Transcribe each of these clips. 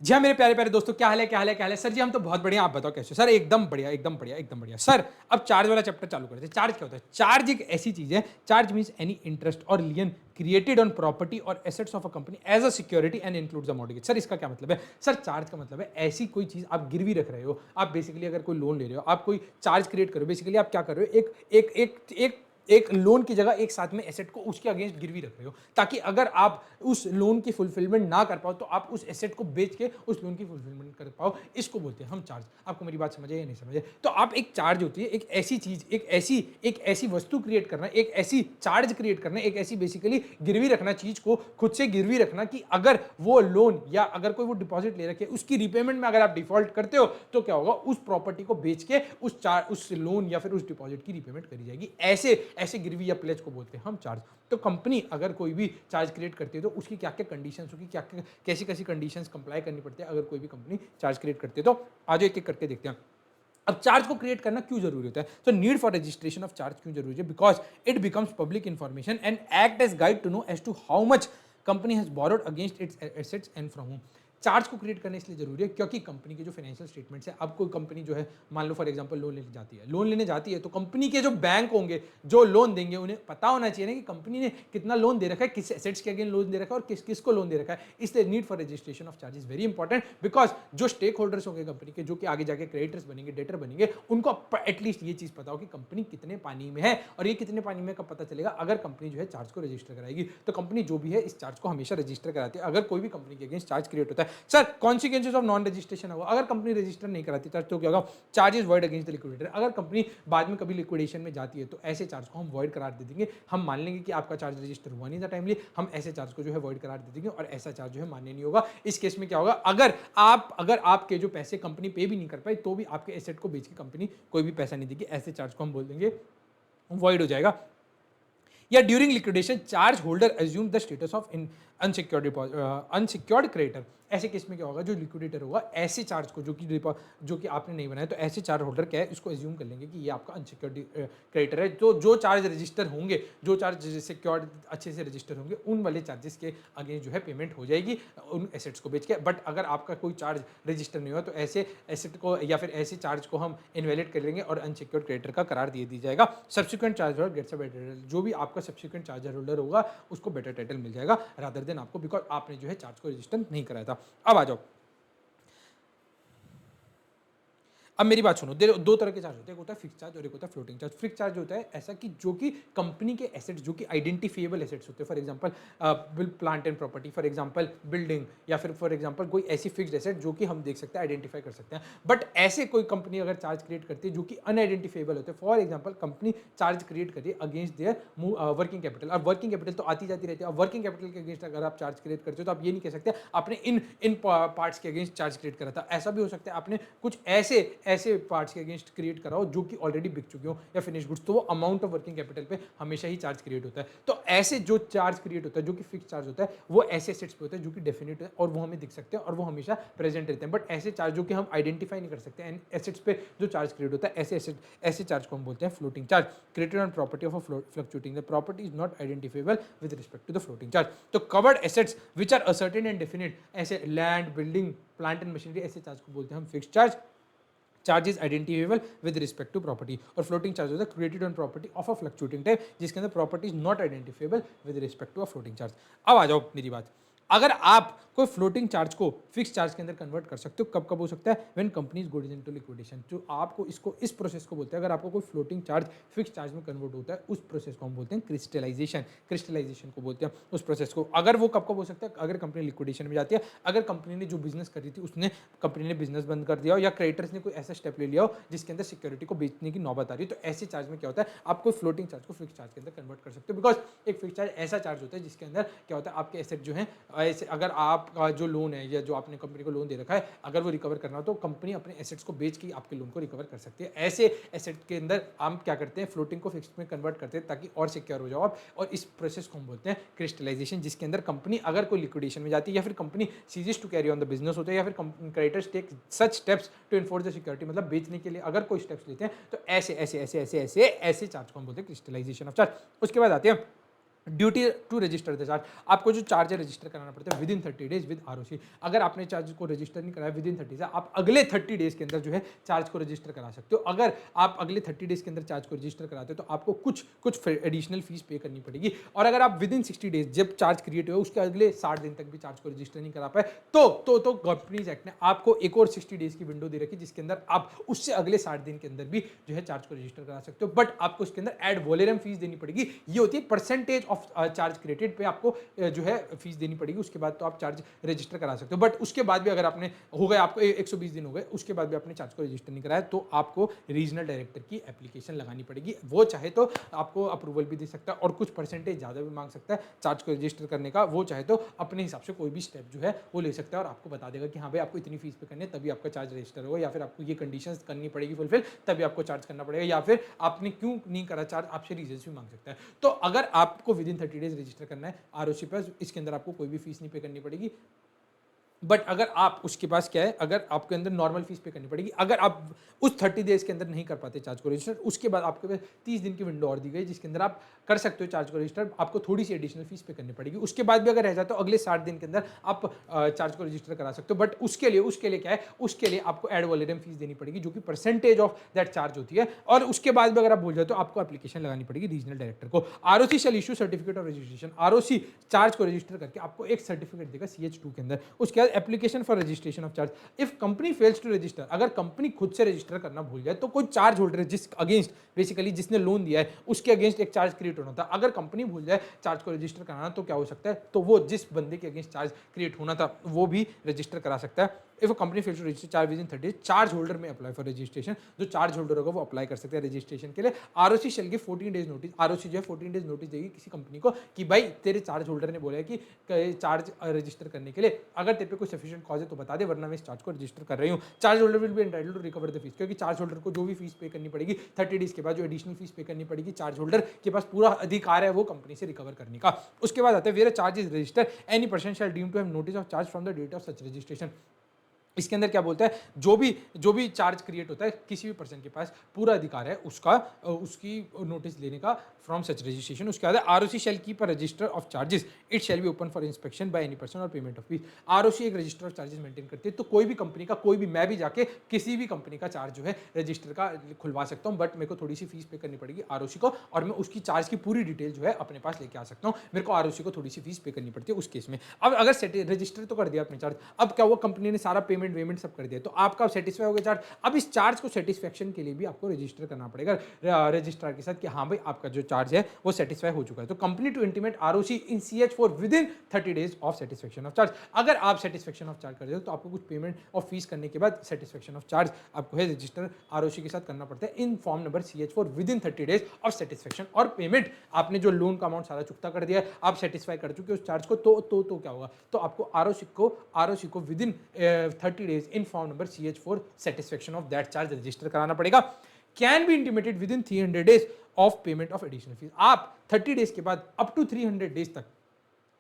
जी हाँ मेरे प्यारे प्यारे दोस्तों, क्या हाल है क्या हाल है क्या हाल है सर जी। हम तो बहुत बढ़िया, आप बताओ कैसे हो? सर एकदम बढ़िया एकदम बढ़िया एकदम बढ़िया सर। अब चार्ज वाला चैप्टर चालू करते हैं। चार्ज क्या होता है? चार्ज एक ऐसी चीज है, charge means any interest or lien created on property or assets of a company as a security and includes a mortgage. Sir इसका क्या मतलब है? सर चार्ज का मतलब है ऐसी कोई चीज आप गिरवी रख रहे हो। आप बेसिकली अगर कोई लोन ले रहे हो, आप कोई चार्ज क्रिएट करो, बेसिकली आप क्या कर रहे हो, एक लोन की जगह एक साथ में एसेट को उसके अगेंस्ट गिरवी रख रहे हो, ताकि अगर आप उस लोन की फुलफिलमेंट ना कर पाओ तो आप उस एसेट को बेच के उस लोन की फुलफिलमेंट कर पाओ। इसको बोलते हैं हम चार्ज। आपको मेरी बात समझ है या नहीं समझे? तो आप एक चार्ज होती है एक ऐसी चीज, एक ऐसी वस्तु क्रिएट करना, एक ऐसी चार्ज क्रिएट करना, एक ऐसी बेसिकली गिरवी रखना, चीज को खुद से गिरवी रखना कि अगर वो लोन या अगर कोई वो डिपॉजिट ले रखे उसकी रिपेमेंट में अगर आप डिफॉल्ट करते हो तो क्या होगा, उस प्रॉपर्टी को बेच के उस लोन या फिर उस डिपॉजिट की रिपेमेंट करी जाएगी। ऐसे ऐसे गिरवी या प्लेज को बोलते हैं हम चार्ज। तो कंपनी अगर कोई भी चार्ज क्रिएट करती है तो उसकी क्या क्या कंडीशंस होगी, क्या क्या कैसी कैसी कंडीशंस कंप्लाई करनी पड़ती है अगर कोई भी कंपनी चार्ज क्रिएट करती है। तो आज एक एक करके देखते हैं। अब चार्ज को क्रिएट करना क्यों जरूरी होता है? तो need for registration of charge क्यों जरूरी है? Because it becomes public information and act as guide to know as to how much company has borrowed against its assets and from home. Charge को क्रिएट करने इसलिए जरूरी है क्योंकि company के जो फाइनेंशियल स्टेटमेंट्स है, अब कोई कंपनी जो है मान लो फॉर एग्जांपल लोन लेने जाती है तो कंपनी के जो बैंक होंगे जो लोन देंगे उन्हें पता होना चाहिए ना कि कंपनी ने कितना लोन दे रखा है, किस एसेट्स के अगेंस्ट लोन दे रखा है और किस किस को लोन दे रखा है। इसलिए need for registration of charge is very important, because जो स्टेक होल्डर्स होंगे कंपनी के, जो कि आगे जाके क्रेडिटर्स बनेंगे, डेटर बनेंगे, उनको एटलीस्ट ये चीज पता हो कि कंपनी कितने पानी में है। और ये कितने पानी में कब पता चलेगा? अगर कंपनी जो है चार्ज को रजिस्टर कराएगी। तो कंपनी जो भी है इस चार्ज को हमेशा रजिस्टर कराती है अगर कोई भी कंपनी के अगेंस्ट चार्ज क्रिएट होता है। Sir consequences of non registration होगा, अगर कंपनी रजिस्टर नहीं कराती चार्ज तो क्या होगा? Charge is void against the liquidator. अगर कंपनी बाद में कभी लिक्विडेशन में जाती है तो ऐसे चार्ज को हम वॉइड करार दे देंगे। हम मान लेंगे कि आपका चार्ज रजिस्टर हुआ नहीं था टाइमली, हम ऐसे चार्ज को जो है वॉइड करार दे देंगे और ऐसा चार्ज जो है मान्य नहीं होगा। इस केस में क्या होगा? अगर आपके जो पैसे कंपनी पे भी नहीं कर पाई तो भी आपके एसेट को बेच के कंपनी कोई भी पैसा नहीं देगी। ऐसे चार्ज को हम बोल देंगे वॉइड हो जाएगा। या during liquidation charge holder assume the status of unsecured creditor. ऐसे केस में क्या होगा? जो लिक्विडेटर होगा ऐसे चार्ज को जो कि आपने नहीं बनाया, तो ऐसे चार्ज होल्डर क्या है, इसको एज्यूम कर लेंगे कि ये आपका अनसिक्योर्ड क्रेडिटर है। तो जो चार्ज रजिस्टर होंगे, जो चार्ज सिक्योर्ड अच्छे से रजिस्टर होंगे, उन वाले चार्जेस के अगेंस्ट जो है पेमेंट हो जाएगी उन एसेट्स को बेच के। बट अगर आपका कोई चार्ज रजिस्टर नहीं हुआ तो ऐसे एसेट को या फिर ऐसे चार्ज को हम इनवैलिड कर लेंगे और अनसिक्योर्ड क्रेडिटर का करार दे दिया जाएगा। Subsequent charge holder gets a better title. जो भी आपका सब्सिक्वेंट चार्जर होल्डर होगा उसको बेटर टाइटल मिल जाएगा रादर देन आपको, बिकॉज आपने जो है चार्ज को रजिस्टर नहीं कराया था। अब आ जाओ, अब मेरी बात सुनो। दो तरह के चार्ज होते हैं, एक होता है फिक्स चार्ज और एक होता है फ्लोटिंग चार्ज। फिक्स चार्ज होता है ऐसा कि जो कि कंपनी के एसेट्स, जो कि आइडेंटिफिएबल एसेट्स होते हैं, for example plant and property, for example building, या फिर फॉर एग्जांपल कोई ऐसी फिक्स्ड एसेट जो कि हम देख सकते हैं, आइडेंटिफाई कर सकते हैं। बट ऐसे कोई कंपनी अगर चार्ज क्रिएट करती है जो कि अनआइडेंटिफाइबल होते हैं, for example company charge create करिए अगेंस्ट देयर वर्किंग कैपिटल। और वर्किंग कैपिटल तो आती जाती रहती है। वर्किंग कैपिटल के अगेंस्ट अगर आप चार्ज क्रिएट करते हो तो आप ये नहीं कह सकते आपने इन इन पार्ट्स के अगेंस्ट चार्ज क्रिएट करा था। ऐसा भी हो सकता है आपने कुछ ऐसे ऐसे पार्ट्स के अगेंस्ट क्रिएट कराओ जो कि ऑलरेडी बिक चुके हो या फिनिश गुड्स, तो वो अमाउंट ऑफ वर्किंग कैपिटल पे हमेशा ही चार्ज क्रिएट होता है। तो ऐसे जो चार्ज क्रिएट होता है जो कि फिक्स चार्ज होता है वो ऐसे एसेट्स पे होता है जो कि डेफिनेट है और वो हमें दिख सकते हैं और वो हमेशा प्रेजेंट रहते हैं। बट ऐसे चार्ज जो कि हम आइडेंटिफाई नहीं कर सकते एंड एसेट्स पे जो चार्ज क्रिएट होता है, ऐसे चार्ज को हम बोलते हैं floating charge. Created on property of a fluctuating, the property is not identifiable with respect to the floating charge. तो covered assets which are ascertain and definite, ऐसे land, building, plant and machinery, ऐसे charge को बोलते हैं हम fix charge. Charge is identifiable with respect to property. और floating charge होता है created on property of a fluctuating type, जिसके अंदर property is not identifiable with respect to a floating charge. अब आ जाओ मेरी बात। अगर आप कोई फ्लोटिंग चार्ज को फिक्स चार्ज के अंदर कन्वर्ट कर सकते हो, कब कब हो सकता है? When company goes into liquidation. जो आपको इस प्रोसेस को बोलते हैं, अगर आपको कोई फ्लोटिंग चार्ज फिक्स चार्ज में कन्वर्ट होता है, उस प्रोसेस को हम बोलते हैं क्रिस्टलाइजेशन। क्रिस्टलाइजेशन को बोलते हैं उस प्रोसेस को। अगर वो कब कब हो सकता है? अगर कंपनी लिक्विडेशन में जाती है, अगर कंपनी ने जो बिजनेस करी थी उसने कंपनी ने बिजनेस बंद कर दिया हो, या क्रेडिटर्स ने कोई ऐसा स्टेप ले लिया हो जिसके अंदर सिक्योरिटी को बेचने की नौबत आ रही है, तो ऐसे चार्ज में क्या होता है? आप कोई फ्लोटिंग चार्ज को फिक्स चार्ज के अंदर कन्वर्ट कर सकते हो। बिकॉज एक फिक्स चार्ज ऐसा चार्ज होता है जिसके अंदर क्या होता है, आपके एसेट जो है ऐसे, अगर आपका जो लोन है या जो आपने कंपनी को लोन दे रखा है, अगर वो रिकवर करना हो तो कंपनी अपने एसेट्स को बेच के आपके लोन को रिकवर कर सकती है। ऐसे एसेट के अंदर हम क्या करते हैं? फ्लोटिंग को फिक्स में कन्वर्ट करते हैं ताकि और सिक्योर हो जाओ आप। और इस प्रोसेस को हम बोलते हैं क्रिस्टलाइजेशन, जिसके अंदर कंपनी अगर कोई लिक्विडेशन में जाती है या फिर company ceases to carry on the business होता है, या फिर creditors take such steps to enforce the security, मतलब बेचने के लिए अगर कोई स्टेप्स लेते हैं, तो ऐसे ऐसे ऐसे ऐसे ऐसे ऐसे चार्ज को हम बोलते हैं क्रिस्टलाइजेशन ऑफ चार्ज। उसके बाद आते हैं duty to register the charge, आपको जो चार्ज है रजिस्टर कराना पड़ता है within 30 days with ROC. अगर आपने चार्ज को रजिस्टर नहीं कराया विद इन 30 डेज, आप अगले 30 डेज के अंदर जो है चार्ज को रजिस्टर करा सकते हो। अगर आप अगले 30 डेज के अंदर चार्ज को रजिस्टर कराते हो तो आपको कुछ एडिशनल फीस पे करनी पड़ेगी। और अगर आप विद इन 60 डेज जब चार्ज क्रिएट हुआ उसके अगले 60 दिन तक भी चार्ज को रजिस्टर नहीं करा पाए तो कंपनीज एक्ट ने आपको एक और 60 डेज की विंडो दे रखी जिसके अंदर आप उससे अगले 60 दिन के अंदर भी जो है चार्ज को रजिस्टर करा सकते हो। बट आपको उसके अंदर एड वॉलेरम फीस देनी पड़ेगी। ये होती है परसेंटेज ऑफ चार्ज क्रिएटेड पे आपको जो है फीस देनी पड़ेगी। उसके बाद तो आप चार्ज रजिस्टर करा सकते हो। बट उसके बाद भी अगर आपने हो गए आपको 120 दिन हो गए उसके बाद भी आपने चार्ज को रजिस्टर नहीं कराया तो आपको रीजनल डायरेक्टर की एप्लीकेशन लगानी पड़ेगी। वो चाहे तो आपको अप्रूवल भी दे सकता है और कुछ परसेंटेज ज़्यादा भी मांग सकता है चार्ज को रजिस्टर करने का। वो चाहे तो अपने हिसाब से कोई भी स्टेप जो है वो ले सकता है और आपको बता देगा कि हाँ भाई आपको इतनी फीस पे करनी है तभी आपका चार्ज रजिस्टर होगा, या फिर आपको ये कंडीशंस करनी पड़ेगी फुलफिल तभी आपको चार्ज करना पड़ेगा, या फिर आपने क्यों नहीं करा चार्ज आपसे रीजंस भी मांग सकता है। तो अगर आपको विद इन 30 डेज रजिस्टर करना है आरओसी पर, इसके अंदर आपको कोई भी फीस नहीं पे करनी पड़ेगी। बट अगर आप उसके पास क्या है, अगर आपके अंदर नॉर्मल फीस पे करनी पड़ेगी। अगर आप उस 30 डेज के अंदर नहीं कर पाते चार्ज को रजिस्टर, उसके बाद आपके पास 30 दिन की विंडो और दी गई जिसके अंदर आप कर सकते हो चार्ज को रजिस्टर। आपको थोड़ी सी एडिशनल फीस पे करनी पड़ेगी। उसके बाद भी अगर रह जाए तो अगले 60 दिन के अंदर आप चार्ज को रजिस्टर करा सकते हो। बट उसके लिए क्या है, उसके लिए आपको एड वॉलेरम फीस देनी पड़ेगी जो कि परसेंटेज ऑफ दैट चार्ज होती है। और उसके बाद भी अगर आप भूल जाए तो आपको एप्लीकेशन लगानी पड़ेगी रीजनल डायरेक्टर को। ROC shall issue certificate of registration. ROC charge को रजिस्टर करके आपको एक सर्टिफिकेट देगा CH2 के अंदर। उसके बाद application for registration of charge. If company fails to register, अगर कंपनी खुद से रजिस्टर करना भूल जाए तो कोई चार्ज होल्डर जिस अगेंस्ट बेसिकली जिसने लोन दिया है उसके अगेंस्ट एक चार्ज क्रिएट होना था। अगर कंपनी भूल जाए चार्ज को रजिस्टर कराना तो क्या हो सकता है, तो वो जिस बंदे के अगेंस्ट चार्ज क्रिएट होना था वो भी रजिस्टर करा सकता है। If company fails to register charge within 30 days, charge holder में अप्लाई फॉर रजिस्ट्रेशन। जो चार्ज होल्डर होगा वो अप्लाई कर सकते हैं रजिस्ट्रेशन के लिए। ROC shall give 14 days notice. ROC जो है 14 डेज नोटिस देगी किसी कंपनी को कि भाई तेरे चार्ज होल्डर ने बोला है कि चार्ज रजिस्टर करने के लिए अगर तेरे पे कोई सफिशिएंट कॉज है तो बता दे, वरना मैं इस चार्ज को रजिस्टर कर रही हूँ। Charge holder will be entitled to recover the fees, क्योंकि चार्ज होल्डर को जो भी फीस पे करनी पड़ेगी 30 डेज के बाद जो एडिशनल फीस पे करनी पड़ेगी चार्ज होल्डर के पास पूरा अधिकार है वो कंपनी से रिकवर करने का। उसके बाद आता है where charge is register any person shall deem to have notice of charge from the date of such registration. इसके अंदर क्या बोलता है, जो भी चार्ज क्रिएट होता है किसी भी पर्सन के पास पूरा अधिकार है उसकी नोटिस लेने का फ्रॉम सच रजिस्ट्रेशन। उसके बाद ROC shall keep a register of charges, it shall be open for inspection by any person और पेमेंट ऑफ फीस। आरओसी एक रजिस्टर ऑफ चार्जेस मेंटेन करती है। तो कोई भी कंपनी का मैं भी जाके किसी भी कंपनी का चार्ज जो है रजिस्टर का खुलवा सकता हूँ, बट मेरे को थोड़ी सी फीस पे करनी पड़ेगी आरओसी को और मैं उसकी चार्ज की पूरी डिटेल जो है अपने पास लेके आ सकता हूँ। मेरे को आरओसी को थोड़ी सी फीस पे करनी पड़ती है उस केस में। अब अगर रजिस्टर तो कर दिया अपने चार्ज, अब क्या हुआ, कंपनी ने सारा पेमेंट सब कर दिया तो आपका सेटिस्फाई हो गया चार्ज। अब इस चार्ज को सेटिस्फेक्शन के लिए भी आपको रजिस्टर करना पड़ेगा रजिस्ट्रार के साथ कि हाँ भाई आपका जो चार्ज है वो सेटिस्फाई हो चुका है। तो company to intimate ROC in CH4 within 30 days of satisfaction of charge. अगर आप सेटिस्फेक्शन ऑफ चार्ज कर रहे हो तो आपको कुछ पेमेंट और फीस करने के बाद सेटिस्फेक्शन ऑफ चार्ज आपको है रजिस्टर आरओसी के साथ करना पड़ता है in form number CH4 within 30 days of satisfaction. और पेमेंट आपने जो लोन का अमाउंट सारा चुकता कर दिया है, आप सेटिस्फाई कर चुके उस चार्ज को, तो क्या होगा, तो आपको आरओसी को with in 30 days in form number CH4 satisfaction of that charge register कराना पड़ेगा। Can be intimated with in 300 days of payment of additional fees. आप 30 डेज के बाद अप टू 300 डेज तक,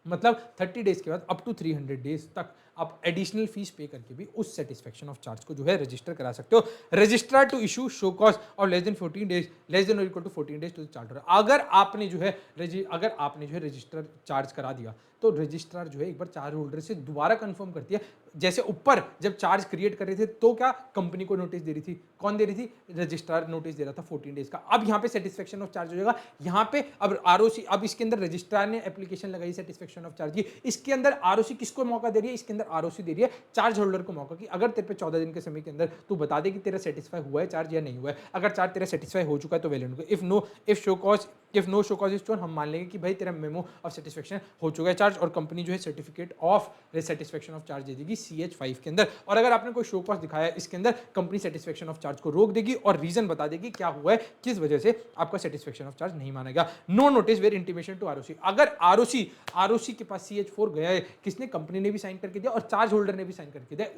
मतलब 30 डेज के बाद अप टू 300 डेज तक आप एडिशनल फीस पे करके भी उस सेटिस्फेक्शन ऑफ चार्ज को जो है रजिस्टर करा सकते हो। Registrar to issue show cause और less than 14 days less than और equal to 14 days to the charter. अगर आपने जो है रजिस्टर चार्ज करा दिया तो रजिस्ट्रार जो है एक बार चार्ज होल्डर से दोबारा कंफर्म करती है। जैसे ऊपर जब चार्ज क्रिएट कर रहे थे तो क्या कंपनी को नोटिस दे रही थी, कौन दे रही थी, रजिस्ट्रार नोटिस दे रहा था 14 डेज का। अब यहाँ पे सेटिस्फेक्शन ऑफ चार्ज हो जाएगा। यहाँ पे अब आरओसी, अब इसके अंदर रजिस्ट्रार ने एप्लीकेशन लगाई सेटिस्फेक्शन ऑफ चार्ज की, इसके अंदर आरओसी किसको मौका दे रही है, इसके अंदर आरओसी दे रही है चार्ज होल्डर को मौका कि अगर तेरे पे 14 दिन के समय के अंदर तू बता दे कि तेरा सेटिस्फाई हुआ है चार्ज या नहीं हुआ है। अगर चार्ज तेरा सेटिस्फाई हो चुका है तो वैलिड होगा। If no show cause is shown, हम मान लेंगे कि भाई तेरा मेमो ऑफ सेटिस्फेक्शन हो चुका है चार्ज, और कंपनी जो है certificate of satisfaction of charge दे देगी CH5 के अंदर। और अगर आपने कोई शो कॉज दिखाया है इसके अंदर, कंपनी सेटिस्फेक्शन ऑफ चार्ज को रोक देगी और रीजन बता देगी क्या हुआ है, किस वजह से आपका सेटिस्फेक्शन ऑफ चार्ज नहीं माना गया। No notice where intimation to ROC. अगर आरओसी के पास CH4 गया है, किसने, कंपनी ने भी साइन करके दिया और चार्ज होल्डर ने भी साइन करके दिया,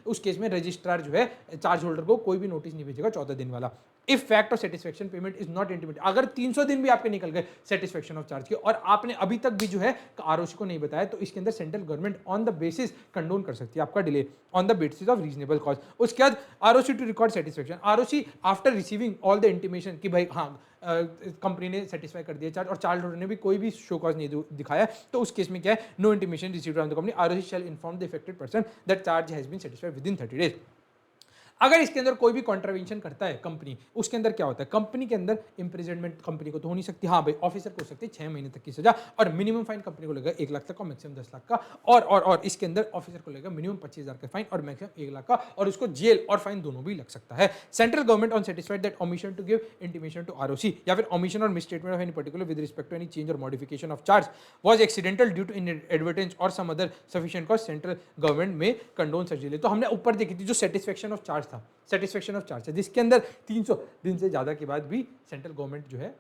उस केस में रजिस्ट्रार जो है चार्ज होल्डर को कोई भी नोटिस नहीं भेजेगा 14 दिन वाला। If fact of satisfaction payment is not intimate, अगर 300 दिन भी आपके निकल गए सेटिस्फेक्शन ऑफ चार्ज के और आपने अभी तक भी जो है आरओसी को नहीं बताया, तो इसके अंदर central government on the basis condone कर सकती है आपका delay on the basis of reasonable cause. उसके बाद ROC to record satisfaction, ROC after receiving all the intimation कि भाई हाँ कंपनी ने सेटिस्फाई कर दिया चार्ज और चार्ज होल्डर ने भी कोई भी शो कॉज नहीं दिखाया, तो उस केस में क्या है, no intimation received from the company, ROC shall inform the affected person that charge has been satisfied within 30 days. अगर इसके अंदर कोई भी कॉन्ट्रवेंशन करता है कंपनी, उसके अंदर क्या होता है, कंपनी के अंदर इंप्रिजनमेंट कंपनी को तो हो नहीं सकती, हाँ भाई ऑफिसर को हो सकती है 6 महीने तक की सजा और मिनिमम फाइन कंपनी को लगेगा 1 लाख तक का, मैक्सिमम 10 लाख का, और इसके अंदर ऑफिसर को लगेगा मिनिमम 25,000 का फाइन और मैक्सिमम 1 लाख का, और उसको जेल और फाइन दोनों भी लग सकता है। Central government on satisfied that omission to give intimation to ROC या फिर ओमिशन और misstatement of any particular with respect to any change और modification of charge was accidental due to inadvertence और some other sufficient cause, central government में condone such delay. तो हमने ऊपर देखी थी जो सेटिस्फेक्शन ऑफ चार्ज था, सेटिस्फेक्शन ऑफ चार्ज है, जिसके अंदर 300 दिन से ज़्यादा के बाद भी सेंट्रल गवर्नमेंट जो है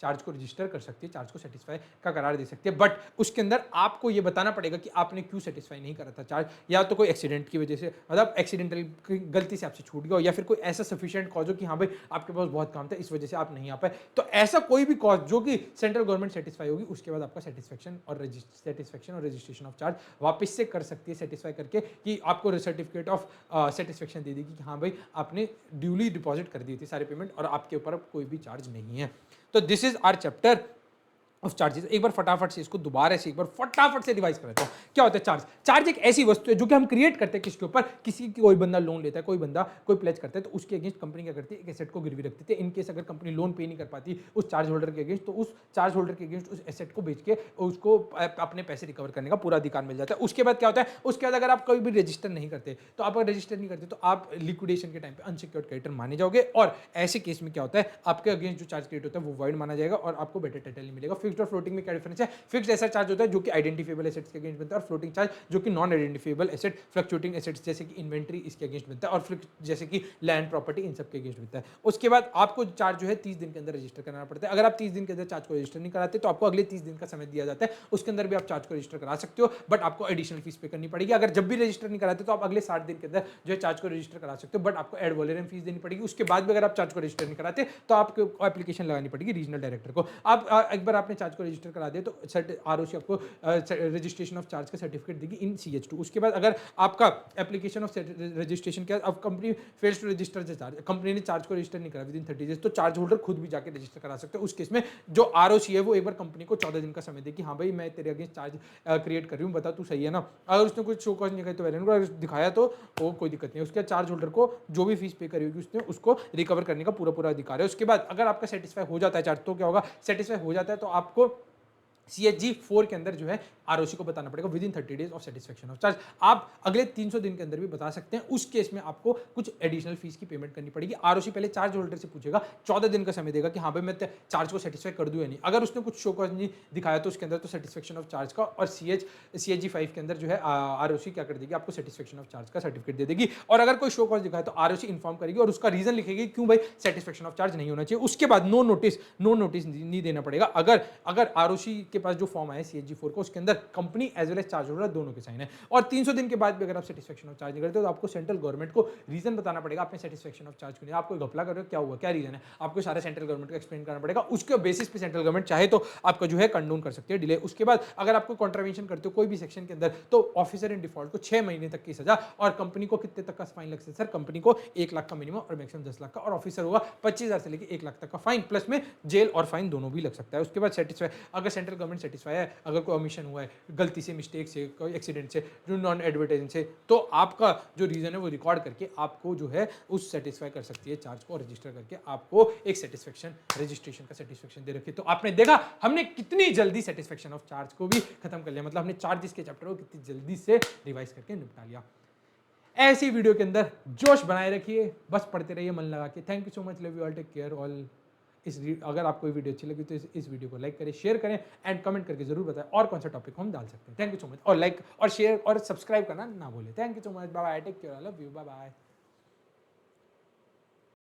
चार्ज को रजिस्टर कर सकती है, चार्ज को सेटिस्फाई का करार दे सकती है, बट उसके अंदर आपको ये बताना पड़ेगा कि आपने क्यों सेटिस्फाई नहीं करा था चार्ज, या तो कोई एक्सीडेंट की वजह से, मतलब एक्सीडेंटल गलती से आपसे छूट गया हो, या फिर कोई ऐसा सफिशिएंट कॉज हो कि हाँ भाई आपके पास बहुत काम था इस वजह से आप नहीं आ पाए, तो ऐसा कोई भी कॉज जो कि सेंट्रल गवर्नमेंट सेटिस्फाई होगी, उसके बाद आपका सेटिस्फेक्शन और रजिस्ट्रेशन ऑफ चार्ज वापस से कर सकती है सेटिस्फाई करके, कि आपको सर्टिफिकेट ऑफ सेटिस्फेक्शन दे देगी कि हाँ भाई आपने ड्यूली डिपॉजिट कर दी थी सारे पेमेंट और आपके ऊपर अब कोई भी चार्ज नहीं है। तो this is our chapter of charges. एक बार फटाफट से इसको दोबारा से एक बार फटाफट से रिवाइज करता हूँ। क्या होता है चार्ज? चार्ज एक ऐसी वस्तु है जो कि हम क्रिएट करते हैं किसके ऊपर, किसी की कोई बंदा लोन लेता है, कोई बंदा कोई प्लेज करता है, तो उसके अगेंस्ट कंपनी क्या करती है, एक एसेट को गिरवी रखती है। इनकेस अगर कंपनी लोन पे नहीं कर पाती उस चार्ज होल्डर के अगेंस्ट, तो उस चार्ज होल्डर के अगेंस्ट उस एसेट को बेच के उसको अपने पैसे रिकवर करने का पूरा अधिकार मिल जाता है। उसके बाद क्या होता है, उसके बाद अगर आप कोई भी रजिस्टर नहीं करते, तो आप अगर रजिस्टर नहीं करते तो आप लिक्विडेशन के टाइम पे अनसिक्योर्ड क्रेडिटर माने जाओगे, और ऐसे केस में क्या होता है, आपके अगेंस्ट जो चार्ज क्रिएट होता है वो वॉइड माना जाएगा और आपको बेटर टाइटल नहीं मिलेगा। फिक्स्ड और फ्लोटिंग में क्या डिफरेंस है? फिक्स्ड ऐसा चार्ज होता है जो कि आइडेंटिफाइबल एसेट्स के अगेंस्ट बनता है, और फ्लोटिंग चार्ज जो कि non identifiable asset fluctuating assets जैसे कि इन्वेंट्री इसके अगेंस्ट बनता है, और जैसे कि लैंड प्रॉपर्टी इन सब के अगेंस्ट बनता है। उसके बाद आपको चार्ज जो है 30 दिन के अंदर रजिस्टर करना पड़ता है। अगर आप 30 दिन के अंदर चार्ज को रजिस्टर नहीं कराते तो आपको अगले 30 दिन का समय दिया जाता है, उसके अंदर भी आप चार्ज को रजिस्टर करा सकते हो, बट आपको एडिशनल फीस पे करनी पड़ेगी। अगर जब भी रजिस्टर नहीं कराते तो आप अगले 60 दिन के अंदर जो है चार्ज को रजिस्टर करा सकते हो, बट आपको एड वॉलेरम फीस देनी पड़ेगी। उसके बाद भी अगर आप चार्ज को रजिस्टर नहीं कराते तो आपको एप्लीकेशन लगानी पड़ेगी रीजनल डायरेक्टर को। आप एक बार आपने चार्ज को रजिस्टर करा दिया तो आरओसी आपको रजिस्ट्रेशन ऑफ चार्ज का सर्टिफिकेट देगी इन CH2। उसके बाद अगर आपका एप्लीकेशन ऑफ रजिस्ट्रेशन किया, अब company fails to register the charge, company ने चार्ज को रजिस्टर नहीं करा विद इन 30 डेज, तो चार्ज होल्डर खुद भी जाके रजिस्टर करा सकते हैं। उस केस में जो आरओसी है वो एक बार कंपनी को 14 दिन का समय देगी, हाँ भाई मैं तेरे अगेंस्ट चार्ज क्रिएट कर रही हूँ, बता तू सही है ना। अगर उसने कुछ शो कॉज नहीं किया तो वैलेंट दिखाया तो वो कोई दिक्कत नहीं है, उसके चार्ज होल्डर को जो भी फीस पे करी होगी उसने उसको रिकवर करने का पूरा अधिकार है। उसके बाद अगर आपका सेटिस्फाई हो जाता है चार्ज, तो क्या होगा, सेटिस्फाई हो जाता है तो आपको CHG4 के अंदर जो है आरओसी को बताना पड़ेगा with in 30 days of satisfaction of charge. आप अगले 300 दिन के अंदर भी बता सकते हैं, उस केस में आपको कुछ एडिशनल फीस की पेमेंट करनी पड़ेगी। आरओसी पहले चार्ज होल्डर से पूछेगा, 14 दिन का समय देगा कि हाँ भाई मैं चार्ज को सेटिस्फाई कर दूं या नहीं। अगर उसने कुछ शो कॉज नहीं दिखाया तो उसके अंदर तो सेटिस्फेक्शन ऑफ चार्ज का, और CHG5 के अंदर जो है आरओसी क्या कर देगी, आपको सेटिस्फेक्शन ऑफ चार्ज का सर्टिफिकेट दे देगी। और अगर कोई शो कॉज दिखाया तो आरओसी इन्फॉर्म करेगी और उसका रीजन लिखेगी क्यों भाई सेटिस्फेक्शन ऑफ चार्ज नहीं होना चाहिए। उसके बाद नो नोटिस नहीं देना पड़ेगा। अगर आरओसी के पास जो फॉर्म आया CHG4 को, उसके अंदर company as well as charge holder दोनों के साइन है, और 300 दिन के बाद भी अगर आप सेटिस्फेक्शन ऑफ चार्ज नहीं करते तो आपको सेंट्रल गवर्नमेंट को रीजन बताना पड़ेगा आपने सेटिस्फेक्शन ऑफ चार्ज क्यों नहीं। आपको घपला कर रहे हो, क्या हुआ, क्या रीजन है, आपको सारे सेंट्रल गवर्नमेंट को एक्सप्लेन करना पड़ेगा। उसके बेसिस पे सेंट्रल गवर्नमेंट चाहे तो आपका जो है कंडोन कर सकती है डिले। उसके बाद अगर आपको कॉन्ट्रवेंशन करते हो कोई भी सेक्शन के अंदर, तो ऑफिसर इन डिफॉल्ट को 6 महीने तक की सजा, और कंपनी को कितने तक का फाइन लग सकता है सर, कंपनी को 1 लाख का मिनिमम और मैक्सिमम 10 लाख का, और ऑफिसर होगा 25,000 से लेकर 1 लाख तक का फाइन, प्लस में जेल और फाइन दोनों भी लग सकता है। उसके बाद सेटिस्फाई, अगर सेंट्रल गवर्नमेंट सेटिस्फाई है, अगर कोई ओमिशन हुआ है गलती से, मिस्टेक से, कोई एक्सीडेंट से, जो नॉन एडवर्टाइजिंग से, तो आपका जो रीजन है वो रिकॉर्ड करके आपको जो है उस सेटिस्फाई कर सकती है चार्ज को, रजिस्टर करके आपको एक सेटिस्फेक्शन रजिस्ट्रेशन का सेटिस्फेक्शन दे रखी। तो आपने देखा हमने कितनी जल्दी सेटिस्फेक्शन ऑफ चार्ज को भी खत्म कर लिया, मतलब हमने चार्जेस के चैप्टर को कितनी जल्दी से रिवाइज करके निपटा लिया। ऐसी वीडियो के अंदर जोश बनाए रखिए, बस पढ़ते रहिए मन लगा के। Thank you so much, love you all, take care all. अगर आपको ये वीडियो अच्छी लगी तो इस वीडियो को लाइक करें, शेयर करें एंड कमेंट करके जरूर बताएं और कौन सा टॉपिक हम डाल सकते हैं। थैंक यू सो मच, और लाइक और शेयर और सब्सक्राइब करना ना भूलें। Thank you so much, bye bye, take care, love you, bye bye.